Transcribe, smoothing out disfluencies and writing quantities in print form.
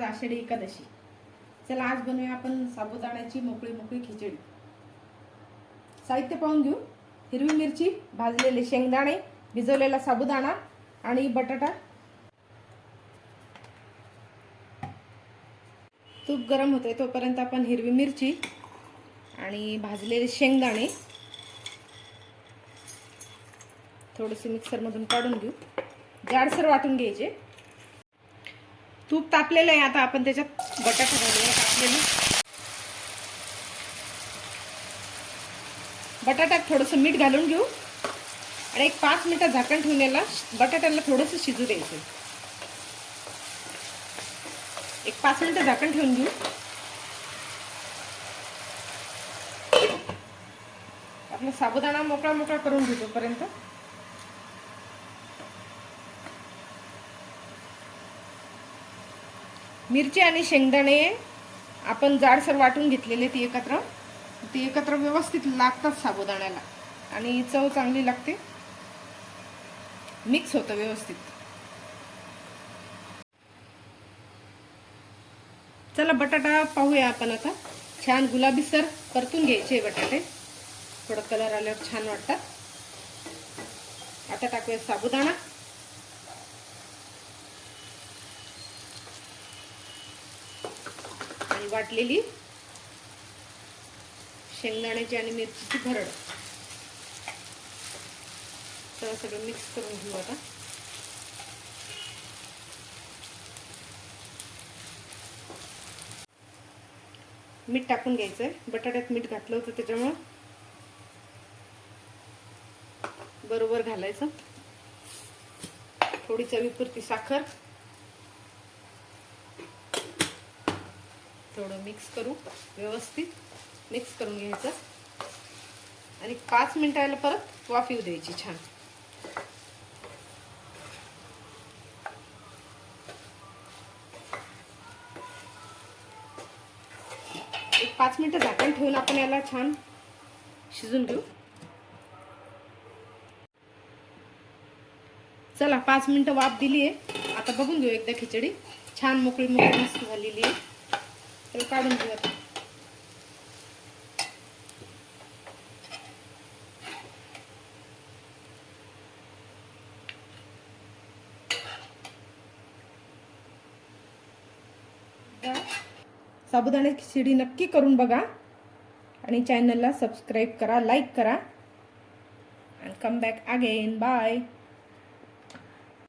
आषाढी एकादशी। चला आज बनवूया आपण साबुदाण्याची मोकळी मोकळी खिचडी। साहित्य पाहून घेऊ। हिरवी मिरची, भाजलेले शेंगदाणे, भिजवलेला साबुदाणा आणि बटाटा। तूप गरम होते तोपर्यंत आपण हिरवी मिरची आणि भाजलेले शेंगदाणे थोडेसे मिक्सर मधून काढून घेऊ। जाडसर वाटून घ्यायचे। तूप तापलेलं आहे, आता आपण त्याच्यात बटाटा घालूया। कापलेला बटाट्यात थोडंसं मीठ घालून घेऊ आणि एक 5 मिनिटं झाकण ठेवून याला बटाट्याला थोडंसं शिजू द्यायचं। एक 5 मिनिटं झाकण ठेवून घेऊ। आपला साबुदाणा मोकळा मोकळा करून घेऊ तोपर्यंत। मिरची आणि शेंगदाणे आपण जाडसर वाटून घेतलेले, ती एकत्र व्यवस्थित लागतात साबुदाण्याला आणि चव चांगली लागते, मिक्स होतं व्यवस्थित। चला बटाटा पाहूया आपण आता। छान गुलाबीसर परतून घ्यायचे बटाटे, थोडा कलर आल्यावर छान वाटतात। आता टाकूया साबुदाणा आणि वाटलेली शेंगदाण्याची आणि मिरचीची भरड। तर सगळं मिक्स करून घेऊ आता। मीठ टाकून घ्यायचंय, बटाट्यात मीठ घातलं होतं त्याच्यामुळे बरोबर घालायचं। थोडी चवीपुरती साखर, थोडं मिक्स करू, व्यवस्थित मिक्स करून घ्यायचं आणि 5 मिनिटाला परत वाफ येऊ द्यायची छान। एक 5 मिनिटं झाकण ठेवून आपण याला छान शिजून घेऊ। चला 5 मिनिटं वाफ दिली आहे, आता बघून घेऊ एकदा खिचडी। छान मोकळी मोकळी मस्त झालेली आहे, तर काढून घेऊ आता। साबुदाण्याची खिचडी नक्की करून बघा आणि चॅनलला सबस्क्राईब करा, लाईक करा, and come back again. Bye.